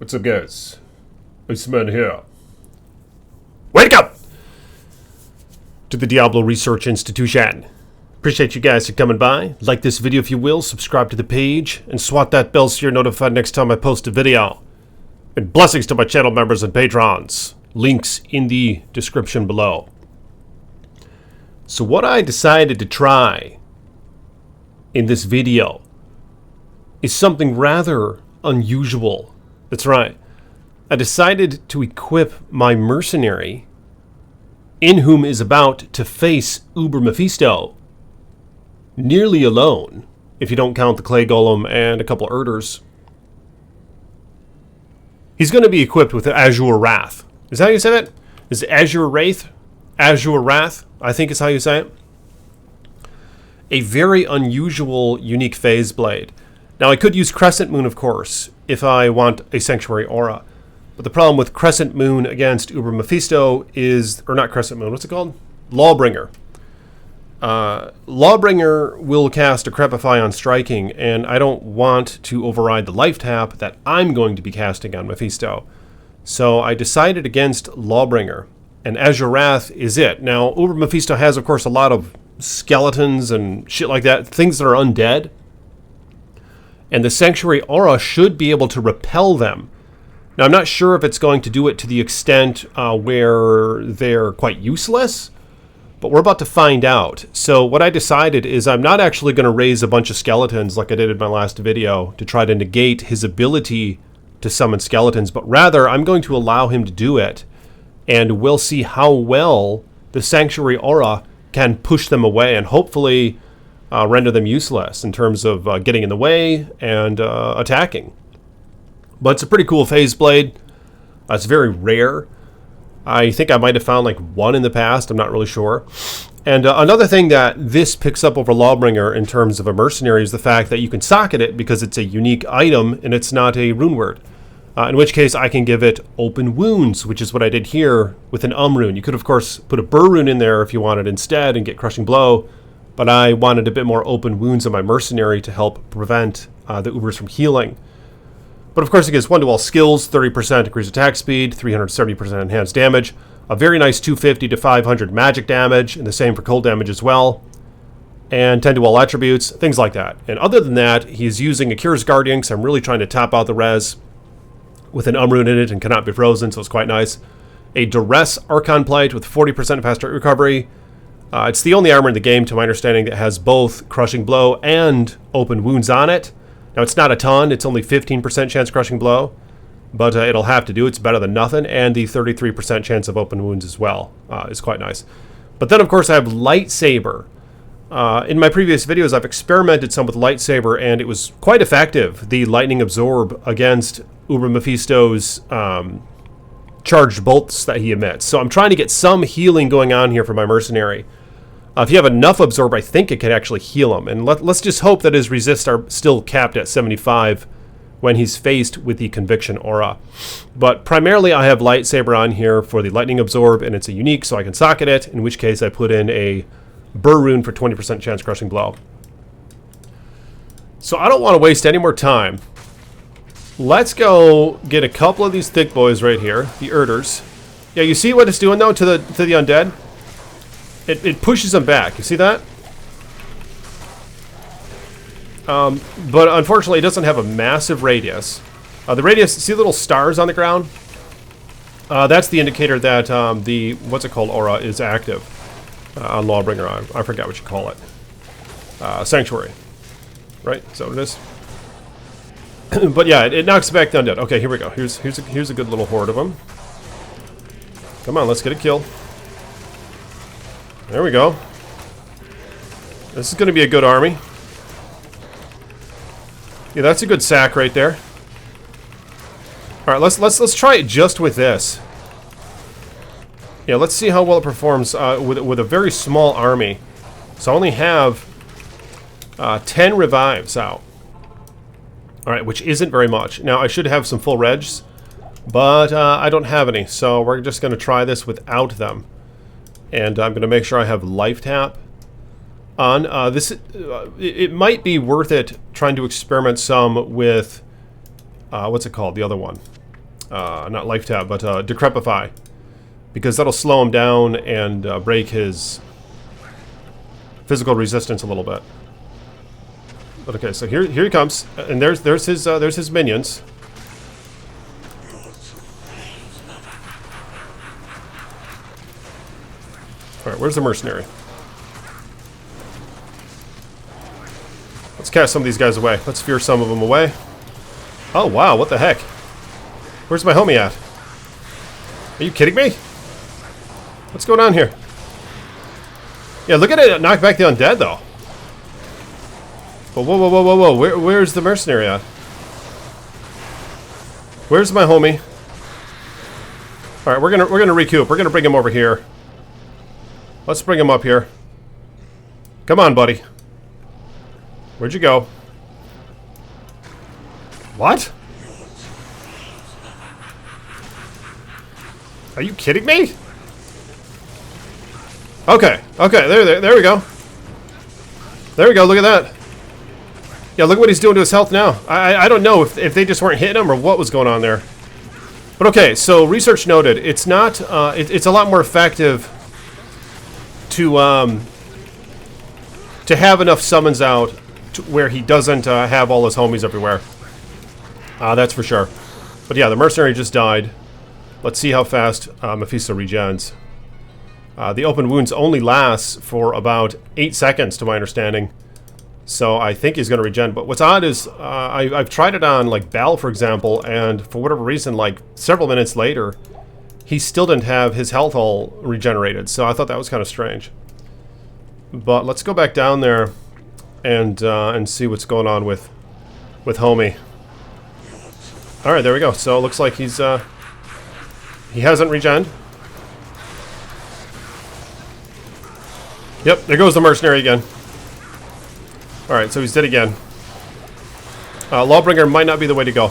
What's up, guys? Iceman here. Wake up! To the Diablo Research Institution. Appreciate you guys for coming by. Like this video if you will, subscribe to the page, and swat that bell so you're notified next time I post a video. And blessings to my channel members and patrons. Links in the description below. So what I decided to try in this video is something rather unusual. That's right. I decided to equip my mercenary, in whom is about to face Uber Mephisto, nearly alone, if you don't count the clay golem and a couple of erders. He's going to be equipped with AUZREWRATH. Is that how you say that? Is it AUZREWRATH? AUZREWRATH, I think is how you say it. A very unusual, unique phase blade. Now I could use Crescent Moon, of course, if I want a Sanctuary Aura. But the problem with Crescent Moon against Uber Mephisto is, or not Crescent Moon, what's it called? Lawbringer. Lawbringer will cast Decrepify on striking, and I don't want to override the life tap that I'm going to be casting on Mephisto. So I decided against Lawbringer, and AUZREWRATH is it. Now, Uber Mephisto has, of course, a lot of skeletons and shit like that, things that are undead. And the Sanctuary Aura should be able to repel them. Now, I'm not sure if it's going to do it to the extent where they're quite useless, but we're about to find out. So what I decided is I'm not actually going to raise a bunch of skeletons like I did in my last video to try to negate his ability to summon skeletons, but rather I'm going to allow him to do it, and we'll see how well the Sanctuary Aura can push them away and hopefully render them useless in terms of getting in the way and attacking. But it's a pretty cool phase blade. It's very rare. I think I might have found like one in the past. I'm not really sure. And another thing that this picks up over Lawbringer in terms of a mercenary is the fact that you can socket it because it's a unique item and it's not a rune word. In which case I can give it open wounds, which is what I did here with an rune. You could of course put a burr rune in there if you wanted instead and get crushing blow. But I wanted a bit more open wounds on my mercenary to help prevent the Ubers from healing. But of course it gives 1 to all skills, 30% increased attack speed, 370% enhanced damage, a very nice 250 to 500 magic damage, and the same for cold damage as well, and 10 to all attributes, things like that. And other than that, he's using a Curious Guardian, because I'm really trying to top out the res with an rune in it and cannot be frozen, so it's quite nice. A Duress Archon Plate with 40% faster recovery. It's the only armor in the game, to my understanding, that has both Crushing Blow and Open Wounds on it. Now, it's not a ton. It's only 15% chance Crushing Blow, but it'll have to do. It's better than nothing, and the 33% chance of Open Wounds as well is quite nice. But then, of course, I have Lightsaber. In my previous videos, I've experimented some with Lightsaber, and it was quite effective, the Lightning Absorb against Uber Mephisto's charged bolts that he emits. So I'm trying to get some healing going on here for my mercenary. If you have enough absorb, I think it can actually heal him. And let's just hope that his resists are still capped at 75 when he's faced with the Conviction Aura. But primarily I have Lightsaber on here for the Lightning Absorb, and it's a unique, so I can socket it, in which case I put in a Burr Rune for 20% chance Crushing Blow. So I don't want to waste any more time. Let's go get a couple of these thick boys right here, the erders. Yeah, you see what it's doing though to the undead? It pushes them back. You see that? But unfortunately, it doesn't have a massive radius. The radius, see the little stars on the ground? That's the indicator that the, what's it called, aura is active on Lawbringer. I forgot what you call it. Sanctuary. Right? Is that what it is? But yeah, it knocks back the undead. Okay, here we go. Here's a good little horde of them. Come on, let's get a kill. There we go. This is going to be a good army. Yeah, that's a good sack right there. All right, let's try it just with this. Yeah, let's see how well it performs with a very small army. So I only have 10 revives out. All right, which isn't very much. Now I should have some full regs, but I don't have any, so we're just going to try this without them. And I'm going to make sure I have life tap on. It might be worth it trying to experiment some with, what's it called? The other one. not life tap, but decrepify. Because that'll slow him down and break his physical resistance a little bit. But okay, so here he comes, and there's his minions. All right, where's the mercenary? Let's cast some of these guys away. Let's fear some of them away. Oh wow, what the heck? Where's my homie at? Are you kidding me? What's going on here? Yeah, look at it knock back the undead though. But whoa. Where's the mercenary at? Where's my homie? Alright, we're gonna recoup. We're gonna bring him over here. Let's bring him up here. Come on, buddy. Where'd you go? What? Are you kidding me? Okay, there we go. There we go, look at that. Yeah, look what he's doing to his health now. I don't know if they just weren't hitting him or what was going on there. But okay, so research noted, it's not, it's a lot more effective to have enough summons out to where he doesn't have all his homies everywhere. That's for sure. But yeah, the mercenary just died. Let's see how fast Mephisto regens. The open wounds only lasts for about 8 seconds, to my understanding. So I think he's going to regen. But what's odd is I've tried it on like Bal, for example, and for whatever reason, like several minutes later, he still didn't have his health all regenerated. So I thought that was kind of strange. But let's go back down there and see what's going on with homie. All right, there we go. So it looks like he hasn't regened. Yep, there goes the mercenary again. Alright, so he's dead again. Lawbringer might not be the way to go.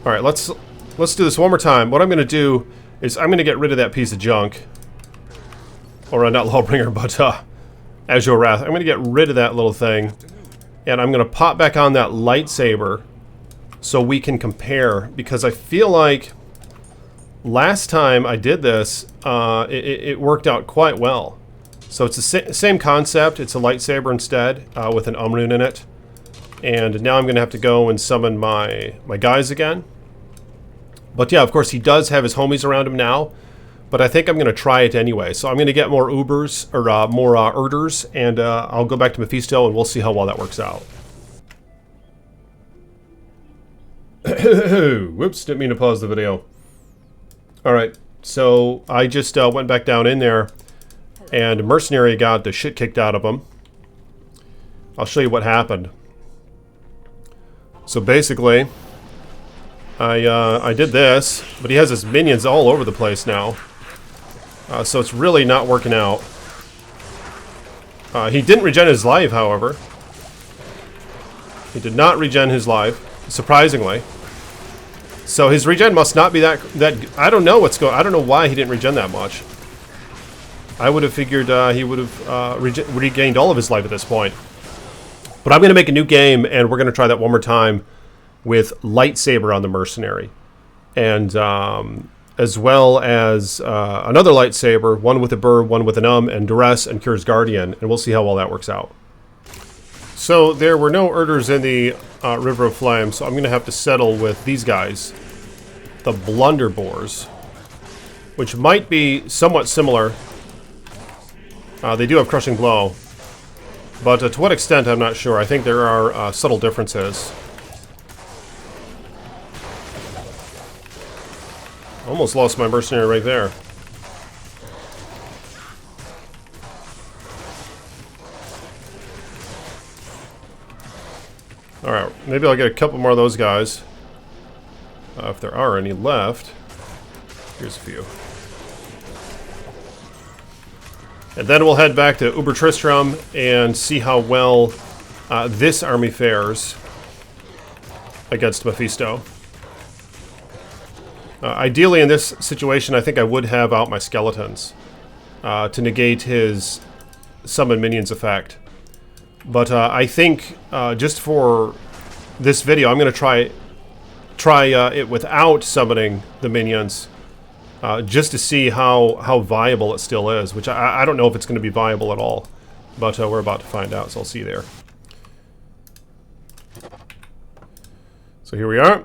Alright, let's do this one more time. What I'm going to do is I'm going to get rid of that piece of junk. Or not Lawbringer, but AUZREWRATH. I'm going to get rid of that little thing. And I'm going to pop back on that lightsaber so we can compare. Because I feel like last time I did this, it worked out quite well. So it's the same concept. It's a lightsaber instead, with an rune in it. And now I'm going to have to go and summon my guys again. But yeah, of course, he does have his homies around him now. But I think I'm going to try it anyway. So I'm going to get more Ubers, or more Erders, and I'll go back to Mephisto, and we'll see how well that works out. Whoops, didn't mean to pause the video. Alright, so I just went back down in there. And mercenary got the shit kicked out of him. I'll show you what happened. So basically, I did this, but he has his minions all over the place now. So it's really not working out. He didn't regen his life, however. He did not regen his life, surprisingly. So his regen must not be that I don't know what's going. I don't know why he didn't regen that much. I would have figured he would have regained all of his life at this point. But I'm going to make a new game, and we're going to try that one more time with lightsaber on the mercenary. And as well as another lightsaber, one with a burr, one with an and duress, and Cure's Guardian. And we'll see how well that works out. So there were no Erders in the River of Flame, so I'm going to have to settle with these guys. The Blunderbores. Which might be somewhat similar. They do have Crushing Blow, but to what extent I'm not sure. I think there are subtle differences. Almost lost my mercenary right there. Alright, maybe I'll get a couple more of those guys. If there are any left. Here's a few. And then we'll head back to Uber Tristram and see how well this army fares against Mephisto. Ideally, in this situation, I think I would have out my skeletons to negate his summon minions effect. But I think just for this video, I'm going to try try it without summoning the minions, just to see how viable it still is, which I don't know if it's going to be viable at all, but we're about to find out, so I'll see you there. So here we are.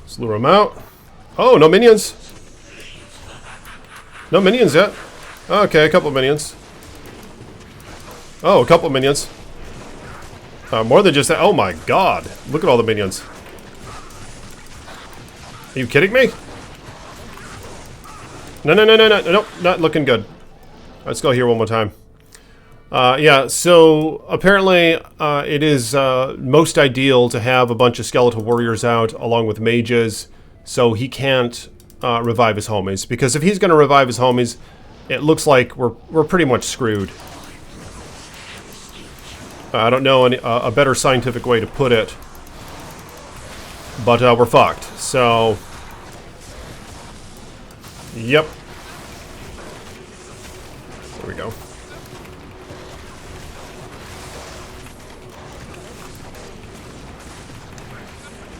Let's lure them out. Oh, no minions. No minions yet. Okay, a couple of minions. Oh, a couple of minions. More than just that. Oh my god. Look at all the minions. Are you kidding me? No, no, no, no, no, no, not looking good. Let's go here one more time. Yeah, so apparently it is most ideal to have a bunch of skeletal warriors out along with mages, so he can't revive his homies. Because if he's going to revive his homies, it looks like we're pretty much screwed. I don't know a better scientific way to put it, but we're fucked. So, yep. There we go.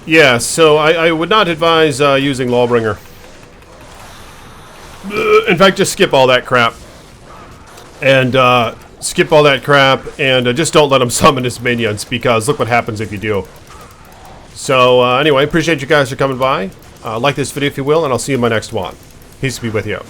Yeah, so I would not advise using Lawbringer. In fact, just skip all that crap. And skip all that crap, and just don't let him summon his minions, because look what happens if you do. So anyway, appreciate you guys for coming by. Like this video if you will, and I'll see you in my next one. Peace be with you.